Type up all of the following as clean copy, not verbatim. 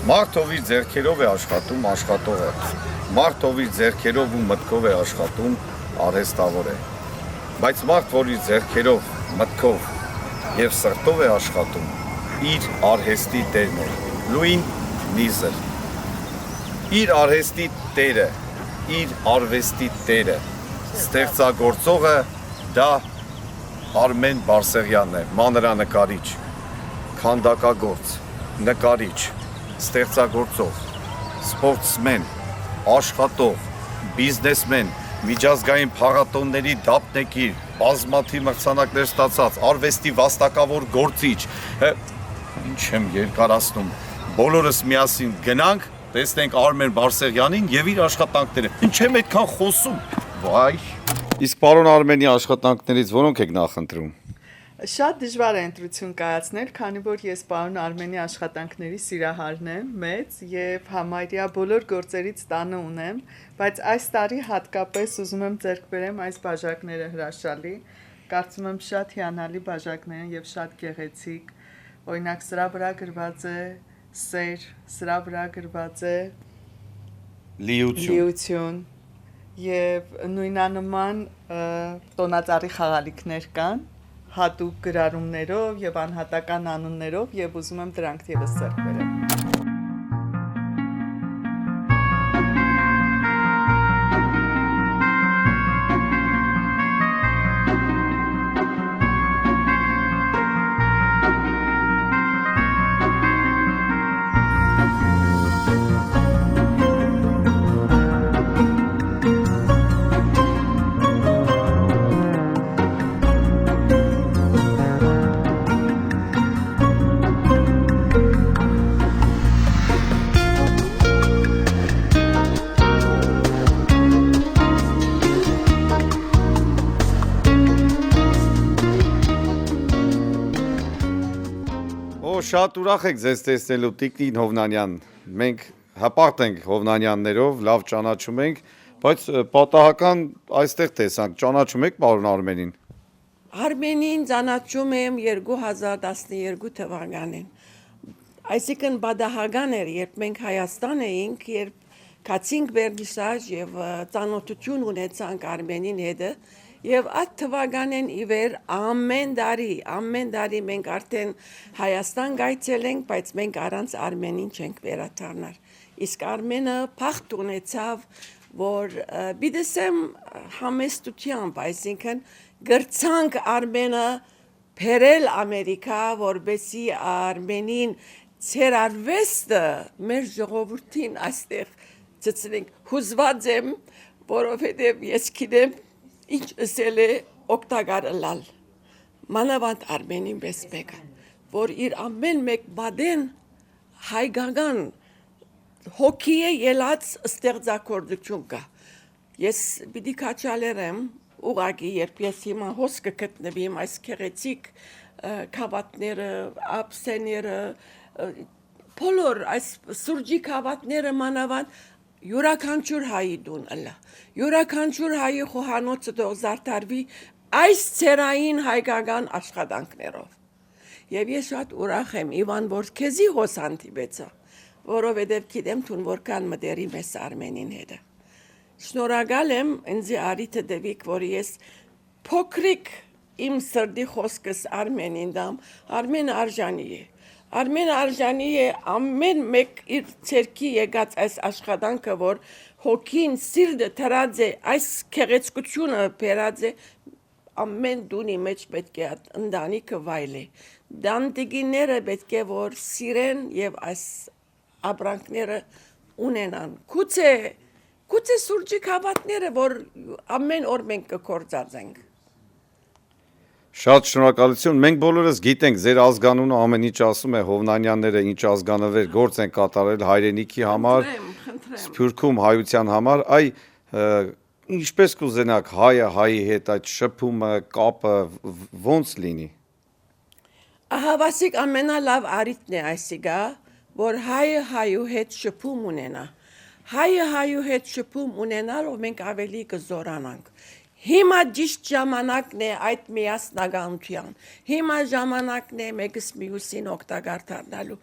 Մարդ ով իր ձեռքերով է աշխատում, աշխատող է։ Մարդ ով իր ձեռքերով ու մտքով է աշխատում, արհեստավոր է։ Բայց մարդ, որ իր ձեռքերով, մտքով եւ սրտով է աշխատում, իր արհեստի տերն է։ Լուին Նիզեր։ Իր արհեստի տերը, իր արվեստի տերը, ստեղծագործողը դա Արմեն Բարսեղյանն է, մանրանկարիչ, քանդակագործ, նկարիչ, ստեղծագործող, սպորտսմեն, աշխատող, բիզնեսմեն, միջազգային փառատոների դափնեկիր, բազմաթիվ մրցանակներ ստացած, արվեստի վաստակավոր գործիչ, ինչ եմ երկարացնում, բոլորս միասին գնանք, տեսնենք Արմեն Բարսեղյանին եւ իր աշխատանքները, ինչ եմ այդքան խոսում, վայ, իսկ պարոն Արմենի աշխատանքներից որոնք եք նախընտրում։ Շատ դժվար է ընտրություն կայացնել, քանի որ ես պարոն Արմենի աշխատանքների սիրահարն եմ, մեծ եւ համարյա բոլոր գործերից տանը ունեմ, բայց այս տարի հատկապես ուզում եմ ձեռք բերեմ այս բաժակները հրաշալի, կարծում եմ շատ հիանալի բաժակներ են եւ շատ գեղեցիկ, օրինակ սրա վրա գրված է սեր, սրա վրա գրված է լիություն եւ նույնանման տոնածառի խաղալիքներ կան հատուկ գրառումներով եւ անհատական անուններով եւ ուզում եմ դրանք եւս ձեռք բերեմ։ Շատ ուրախ եք ձեզ տեսնելու Տիկնիկ Հովնանյան, մենք հպարտ ենք Հովնանյաններով, լավ ճանաչում ենք, բայց պատահական այստեղ տեսանք, ճանաչում եք պարոն Արմենին։ Արմենին ճանաչում եմ 2012 թվականին, այսինքն բադահական էր, երբ մենք Հայաստան էինք, երբ կացինք Վերնիսաժ եւ ծանոթություն ունեցանք Արմենին հետը, Եվ այդ թվականին ի վեր ամեն տարի մենք արդեն Հայաստան գայցել ենք, բայց մենք առանց Արմենին չենք վերադառնալ։ Իսկ Արմենը փախտ ունեցավ, որ բիդեսեմ համեստությամբ, այսինքն գրցանք Արմենը բերել Ամերիկա, որբեսի Արմենին ցերարվեստը մեր ժողովրդին այստեղ ցցնենք։ Հուզված եմ, որովհետև ես գիտեմ ինչ ասել է օգտակար լալ մանավանդ Արմենին պես մեկը որ իր ամեն մեկ բադեն հայկական հոգի է ելած ստեղծագործություն կա ես պիտի քաչալերեմ ուղղակի երբ ես հիմա հոսքը գտնվեմ այս քեղեցիկ քավատները ափսեները բոլոր այս սուրճի քավատները մանավանդ յուրաքանչյուր հայի դուն ըլլա յուրաքանչյուր հայի խոհանոցը դող զարդարվի այս ցերային հայկական աշխատանքներով եւ ես շատ ուրախ եմ Իվան որ քեզի հոսանտիբեցա որովհետեւ գիտեմ թուն որքան մտերի մեզ Արմենին հետը շնորհակալ եմ ինձ արիթը դեպիկ որ ես փոքրիկ իմ սրդի խոսքս Արմենին դամ Արմեն արժանի է Արմեն արժանի է ամեն մեկ իր ցերքի եկած այս աշխատանքը որ հոգին սիրտը թրած է այս քեղեցկությունը բերած է ամեն դունի մեջ պետք է ընտանիքը վայելի դանտիկիները պետք է որ սիրեն եւ այս ապրանքները ունենան գուցե սուրճի քավատները որ ամեն օր մենք կկործածենք Շատ շնորհակալություն։ Մենք բոլորս գիտենք ձեր ազգանունը ամեն ինչ ասում է Հովնանյանները ինչ ազգանվեր գործ են կատարել հայրենիքի համար, Սփյուռքում հայության համար, այ ինչպես կուզենաք հայը հայի հետ այդ շփումը, կապը ոնց լինի։ Ահա վասիկ ամենալավ արիտն է այսիգա, որ հայը հայու հետ շփում ունենա։ Հայը հայու հետ շփում ունենալով մենք ավելի կզորանանք։ Հիմա ճիշտ ժամանակն է այդ միասնականության։ Հիմա ժամանակն է մեկս մյուսին օգտակար դառնալու։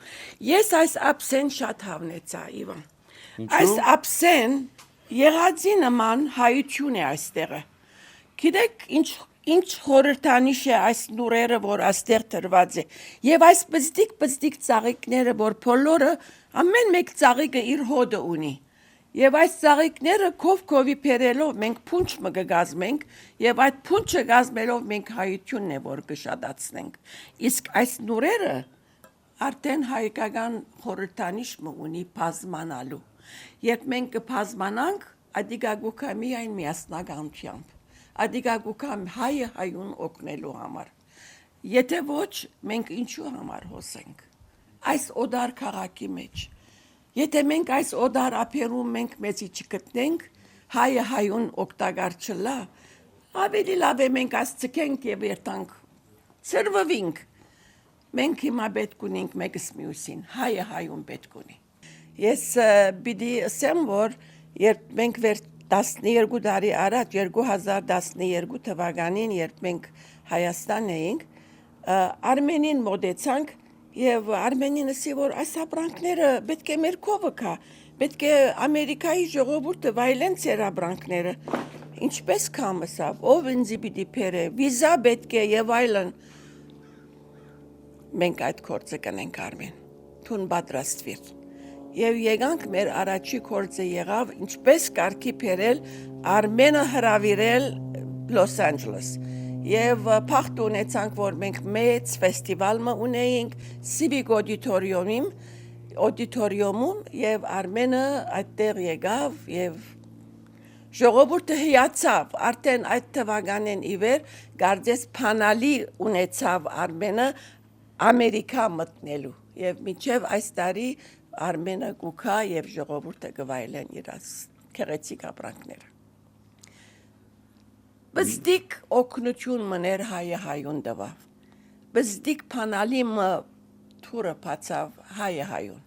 Ես այս ափսեն շատ հավնեցա, Իվան։ Այս ափսեն եղածի նման հայություն է այստեղը։ Գիտեք ինչ խորհրդանիշ է այս նուրերը, որ այստեղ դրված է։ Եվ այս բզդիկ ծաղիկները, որ բոլորը ամեն մեկ ծաղիկը իր հոդը ունի։ Եվ այս ծաղիկները քովի բերելով մենք փունջ մը կգազմենք եւ այդ փունջը գազմելով մենք հայությունն է որ կշատացնենք իսկ այս նուրերը արդեն հայկական խորհրդանիշ մը ունի բազմանալու երբ մենք կբազմանանք ադիգագուկա միայն միասնականությամբ ադիգագուկա հայը հայուն օգնելու համար եթե ոչ մենք ինչու համար հոսենք այս օդար քաղաքի մեջ Եթե մենք այս օդար ափերում մենք մեծի չգտնենք, հայը հայուն օգտակար չլա, ավելի լավ է մենք այս ցկենք եւ երթանք, ծրվվինք, մենք հիմա պետք ունենք մեկս մյուսին, հայը հայուն պետք ունի։ Ես պիտի ասեմ, որ երբ մենք 12 տարի առաջ 2012 թվականին, երբ մենք Հայաստան էինք, Արմենին մոտեցանք Եվ Արմենինը ասի, որ այս ապրանքները պետք է մեր կովը կա, պետք է Ամերիկայի ժողովուրդը վայելեն ծեր ապրանքները, ինչպես կամ ասավ, ով ինձի պիտի պերը, վիզա պետք է և այլն, մենք այդ կործը կնենք Արմեն, թուն պատրաստվիր, և եկանք մեր առաջի կործը եղավ, ինչպես կարգի պերել Արմենը հրավիրել Լոս Անջելես, Եվ փախտ ունեցանք, որ մենք մեծ ֆեստիվալ մը ունեինք Civic Auditorium-ում եւ Արմենը այդտեղ եկավ եւ ժողովուրդը հիացավ արդեն այդ թվականին իվեր գարձես փանալի ունեցավ Արմենը Ամերիկա մտնելու եւ մինչեւ այս տարի Արմենը գուքա եւ ժողովուրդը կվայելեն իր քեղեցիկ ապրանքները Բզդիկ օգնություն մներ հայը հայուն դվավ, բզդիկ պանալի մը թուրը պացավ հայը հայուն։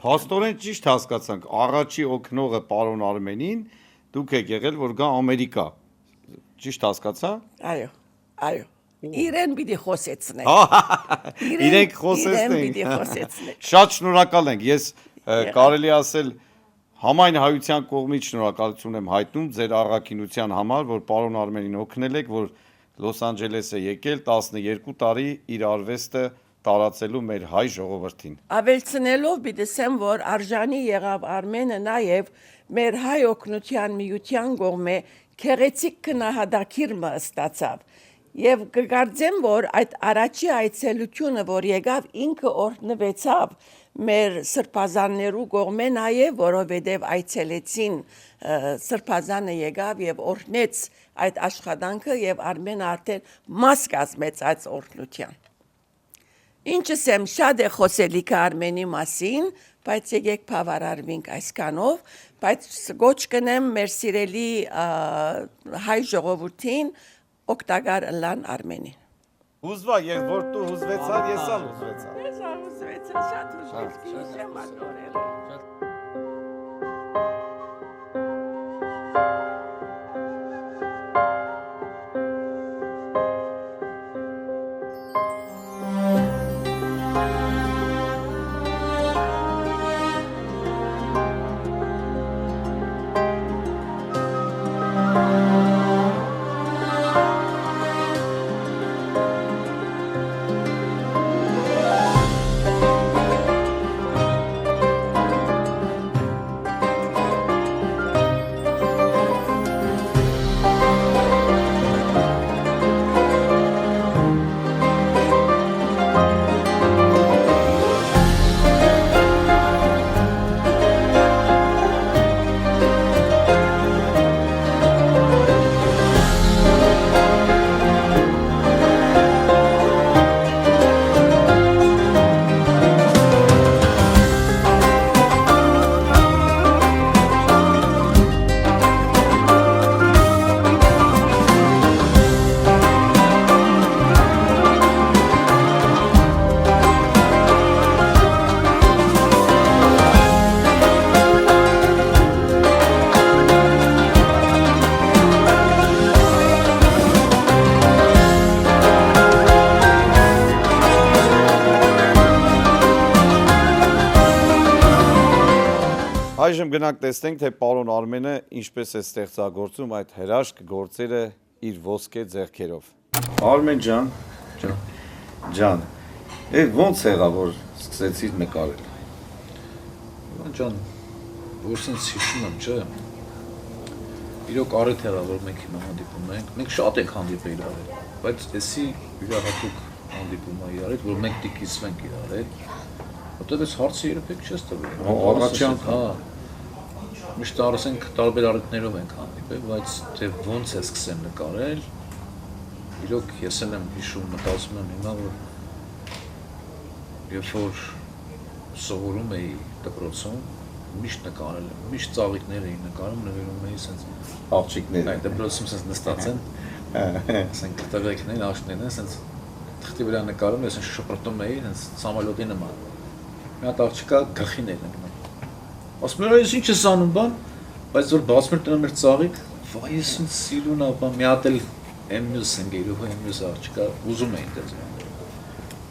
Հաստորեն ճիշտ հասկացանք, առաջի օգնողը պարոն Արմենին, դուք եք եղել, որ գա Ամերիկա, ճիշտ հասկացա։ Այո, իրեն պիտի խոսեցնեք։ Իրենք խոսեցնենք, շատ շնորհակալ ենք, ես կարելի ասել Համայն հայության կողմից շնորհակալություն եմ հայտնում ձեր առաքինության համար, որ պարոն Արմենին օգնել եք, որ Լոս Անջելես է եկել 12 տարի իր արվեստը տարածելու մեր հայ ժողովրդին։ Ավելցնելով պիտի ասեմ, որ արժանի եղավ Արմենը նաև մեր հայ օգնության միության կողմէ քեղեցիկ քնահատակիրը ստացավ։ Եվ կգարձեմ, որ այդ առաջի այցելությունը, որ եկավ ինքը օրհնվեցավ մեր սրբազաններու կողմէ նաև, որովհետև այցելեցին սրբազանը եկավ եւ օրհնեց այդ աշխատանքը եւ Արմենը արդեն մաս կազմեց այդ օրհնության։ Ինչս եմ շատ է խոսելիքը Արմենի մասին, բայց եկեք բավարարվենք այսքանով, բայց գոչ կնեմ մեր սիրելի հայ ժողովրդին օգտակար ըլլան Արմենին։ Հուզվա, երբ որ դու հուզվեցար, ես ալ հուզվեցա։ Ես ալ հուզվեցա, շատ հուզվեցի, եմ ատորել։ Այժմ գնանք տեսնենք, թե պարոն Արմենը ինչպես է ստեղծագործում այդ հրաշք գործերը իր ոսկե ձեռքերով։ Արմեն ջան, ոնց եղավ որ սկսեցիր նկարել։ Իվան ջան, որ սենց հիշում եմ, չէ։ Իրոք առիթ եղավ, որ մենք հիմա հանդիպում ենք, մենք շատ ենք հանդիպել իրար, բայց էսի յուրահատուկ հանդիպում է իրար հետ, որ մենք դիկիսվենք իրար հետ, որտեղ այս հարցը երբեք չես տվել։ Առաջի անգամ։ Միշտ ասենք տարբեր առիթներով ենք հանդիպել, բայց թե ոնց է սկսել նկարել, իրոք ես էլ եմ հիշում, մտածում եմ հիմա, որ երբ որ սովորում էի դպրոցում, միշտ նկարել եմ, միշտ ծաղիկներ էի նկարում, նվիրում էի սենց Աղջիկները։ Այդ դպրոցում սենց նստած են, ասենք տղեկներին, աղջիկներն են, սենց թղթի վրա նկարում, ես շպրտում էի, սենց սամալյոտի նման։ Մի հատ աղջիկա գլխին էր ընկնում։ Ասում էր, այս ինչ ես անում բան, բայց որ բացում էր տնում էր ծաղիկ, վայ ես ինչ սիրուն ապա, մի հատ էլ մյուս ընկերուհու մյուս աղջիկա ուզում էին դες։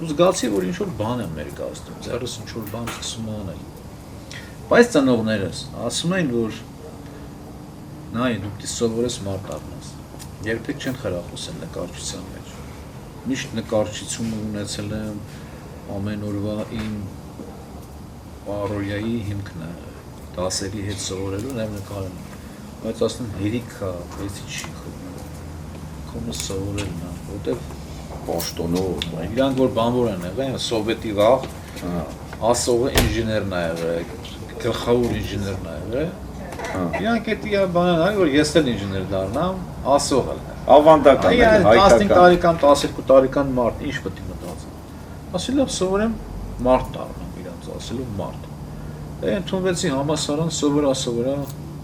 Ու զգացի, որ ինչ որ բան եմ ներկայացնում, ձեռս ինչ որ բան սկսում է անել։ Բայց ծնողներս ասում էին, որ նայ դու պիտի սովորես մարդ առնես։ Երբեք չեն խրախուսել նկարչության մեջ։ Միշտ նկարչություն ունեցել եմ ամեն օրվա իմ առօրյայի հիմքն է, դասերի հետ սովորելու, նաև նկարելու։ Բայց ասում եմ հերիք է, էսի չի խորում։ Կոմը սովորելն է, որտեվ Պաշտոնով։ իրանք որ բանվոր են եղել, սովետի վաղ, ասողը ինժեներն է եղել, գլխավոր ինժեներն է եղել։ Իրանք էդի բանն է, որ ես էլ ինժեներ դառնամ, ասողը։ Ավանդական է, հայկական։ 15 տարեկան, 12 տարեկան մարդ, ինչ պետք է մտածեմ։ Ասելով սովորեմ մարդ դառնամ իրանց, ասելով մարդ։ Դե ընդունվեցի համալսարան, սովորա,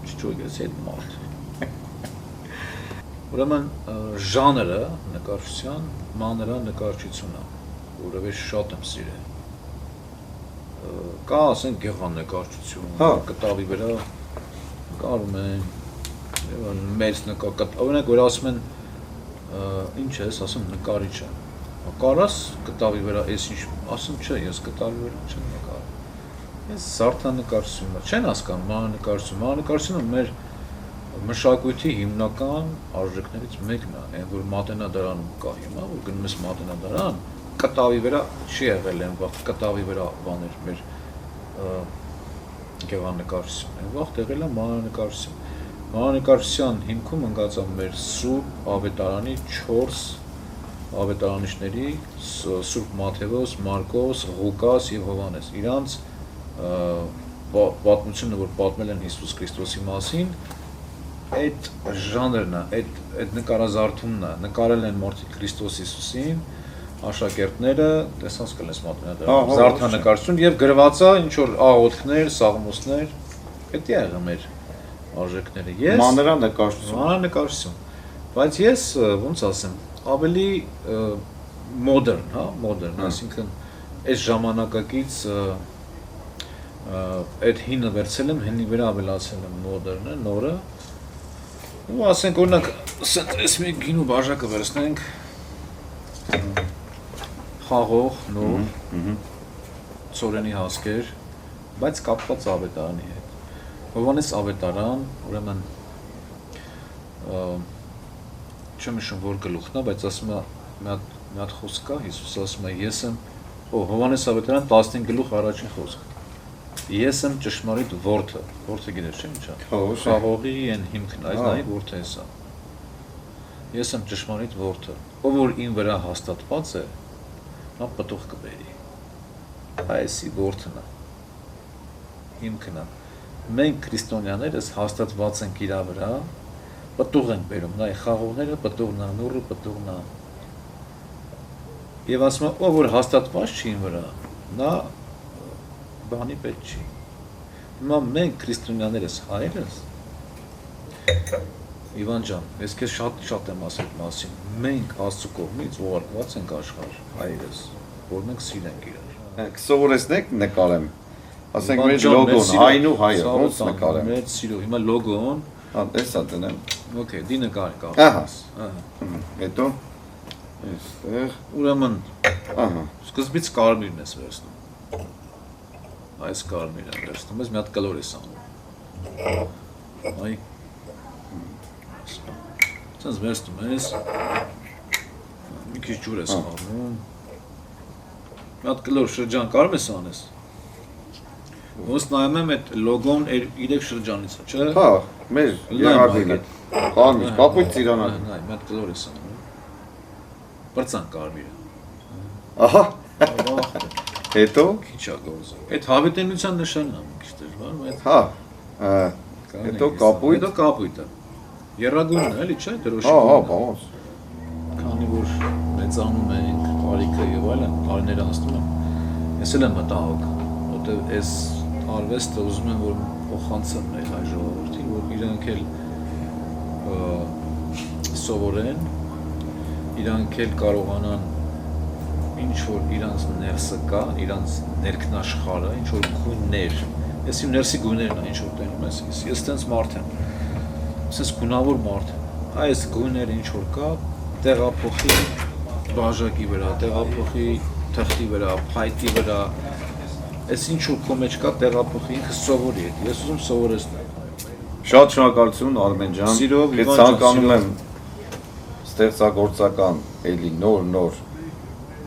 չճոգեցի այդ մարդ։ Ուրեմն ժանրը նկարչության, մանրը նկարչությունը, որովհետև շատ եմ սիրել։ Կա ասենք գեղանկարչություն, կտավի վրա նկարում են, մեծ օրինակ որ ասում են ինչ ես, ասում նկարիչ եմ։ Կարաս կտավի վրա էս ինչ, ասում չէ, ես կտավի վրա չեմ նկարում։ Ես զարդանկարչությունը չեն հասկանում, մանրանկարչությունը մեր մշակույթի հիմնական արժեքներից մեկն է, այն որ մատենադարանում կա հիմա, որ գնում ես մատենադարան, կտավի վրա չի եղել են վաղ, կտավի վրա բաներ մեր գեղանկարչություն, այն վաղ եղել է մանրանկարչություն։ Մանրանկարչության հիմքում ընկած է մեր Սուրբ Ավետարանի 4 ավետարանիչների Սուրբ Մաթեոս, Մարկոս, Ղուկաս եւ Հովհաննես։ Իրանց պատմությունը, որ պատմել են Հիսուս Քրիստոսի մասին, այդ ժանրն է, այդ նկարազարդումն է, նկարել են մարդիկ Քրիստոս Հիսուսին, աշակերտները, տեսած կլես մատնադարան, զարդանկարչություն եւ գրված է ինչ որ աղոթքներ, սաղմոսներ, դա է եղել մեր արժեքները։ Ես մանրանկարչություն, բայց ես ոնց ասեմ, ավելի մոդեռն, հա, մոդեռն, այսինքն այս ժամանակակից այդ հինը վերցել եմ, հինի վրա ավելացել եմ մոդեռնը, նորը, ու ասենք օրինակ, այս մի գինու բաժակը վերցնենք, խաղող, նոր, ծորենի հասկեր, բայց կապված ավետարանի հետ։ Հովհաննես ավետարան, ուրեմն չեմ հիշում որ գլուխն է, բայց ասում է մի հատ խոսք կա, Հիսուս ասում է ես եմ, Հովհաննես ավետարան 15 գլուխ առաջին խոսք։ Ես եմ ճշմարիտ որդը, որդը գիտես չէ՞ ինչա։ Խաղողի են հիմքն, այս նայի որդը է սա։ Ես եմ ճշմարիտ որդը, ով որ ին վրա հաստատված է, նա պտուղ կբերի։ Այսի որդն է։ Հիմքն է։ Մենք քրիստոնյաներս հաստատված ենք իր վրա, պտուղ ենք բերում, նայ խաղողները պտուղն է, նուրը պտուղն է։ Եվ ասում է, ով որ հաստատված չի ին վրա, նա բանի պետք չի։ Հիմա մենք քրիստոնյաներս հայերս, Իվան ջան, ես քեզ շատ եմ ասել մասին, մենք Աստծո կողմից ուղարկված ենք աշխարհ, հայերս, որ մենք սիրենք իրար։ Կսովորեցնեք նկարեմ։ Ասենք մեր լոգոն, հայն ու հայը, ոնց նկարեմ։ Մեր սիրո, հիմա լոգոն, տեսա դնեմ։ Okay, դի նկարի կա։ Ահա։ Հետո այստեղ, ուրեմն, ահա, սկզբից կարմիրն ես վերցնում։ Այս կարմիրը վերցնում ես, մի հատ կլոր ես անում։ Այ Սենց վերստում ես մի քիչ ջուր ես խառնում մի հատ կլոր շրջան կարում ես անես ոնց նայում եմ այդ լոգոն 3 շրջանից է, չէ՞։ Հա, մեր եղագույնը։ Կարմիր, կապույտ ծիրանակ։ Նայ, մի հատ կլոր ես անում։ Բրծան կարմիրը։ Ահա։ Հետո Քիչ է գործը։ Այդ հավիտենության նշանն է, մի քիչ դժվար, բայց հա, հետո կապույտ։ Հետո կապույտը։ Եղագույնն է, էլի, չէ՞, դրոշի։ Հա, հա, բանոց։ Քանի որ մեծանում ենք, բարիքը եւ այլն, տարիներ անցնում են։ Ես էլ եմ մտահոգ, որտեղ այս արվեստը ուզում եմ որ փոխանցեմ մեր հայ ժողովրդին, որ իրանք էլ սովորեն, իրանք էլ կարողանան ինչ որ իրանց ներսը կա, իրանց ներքնաշխարհը, ինչ որ գույներ, ես իմ ներսի գույներն են ինչ որ տենում ես տենց մարդ եմ, ես գունավոր մարդ եմ, այս գույները ինչ որ կա, տեղափոխի բաժակի վրա, տեղափոխի թղթի վրա, փայտի վրա, այս ինչ որ քո մեջ կա տեղափոխի ինքը սովորի է, ես ուզում սովորեցնել։ Շատ շնորհակալություն Արմեն ջան։ Սիրով, Ես Իվան ջան, ցանկանում եմ սիրով։ ստեղծագործական էլի նոր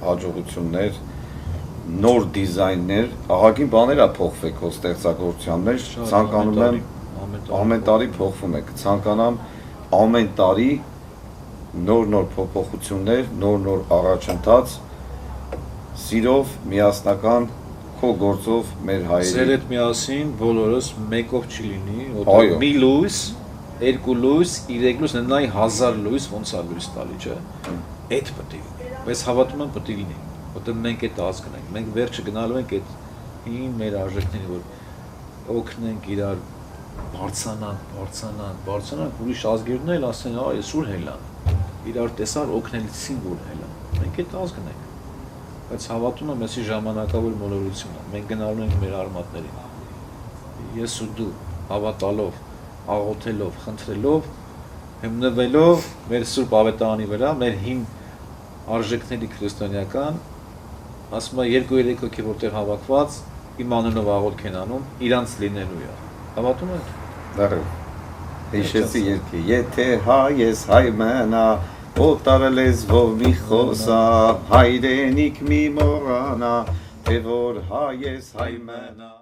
հաջողություններ, նոր դիզայններ, ահագին բաներ է փոխվել քո ստեղծագործության մեջ, ցանկանում եմ ամեն տարի փոխվում եք, ցանկանամ ամեն տարի նոր փոփոխություններ, նոր առաջընթաց, սիրով, միասնական քո գործով մեր հայերի։ Սեր հետ միասին բոլորս մեկով չի լինի, Այո։ որտեղ մի լույս, երկու լույս, 3 լույս, նայ 1000 լույս ոնց է լույս տալի, չէ։ Այդ պետք է լինի, բայց հավատում եմ պետք է լինի, որտեղ մենք այդ ազգն ենք, մենք վերջը գնալու ենք այդ հին մեր արժեքներին, որ օգնենք իրար բարձանանք, ուրիշ ազգերն էլ ասեն, այս ուր հելան, իրար տեսար օգնելիցին որ հելան, մենք այդ ազգն ենք, բայց հավատում եմ այսի ժամանակավոր մոլորություն է, մենք գնալու ենք մեր արմատներին, ես ու դու հավատալով, աղոթելով, խնդրելով, հիմնվելով մեր Սուրբ Ավետարանի վրա, մեր հին արժեքների քրիստոնեական, ասում եմ 2-3 հոգի որտեղ հավաքված, իմ անունով աղոթք են անում, իրանց լինելու է, հավատում եք։ Դեռ հիշեցի երկի, եթե հայ ես հայ մնա, օտար լեզվով մի խոսա, հայրենիք մի մոռանա, թե որ հայ ես հայ մնա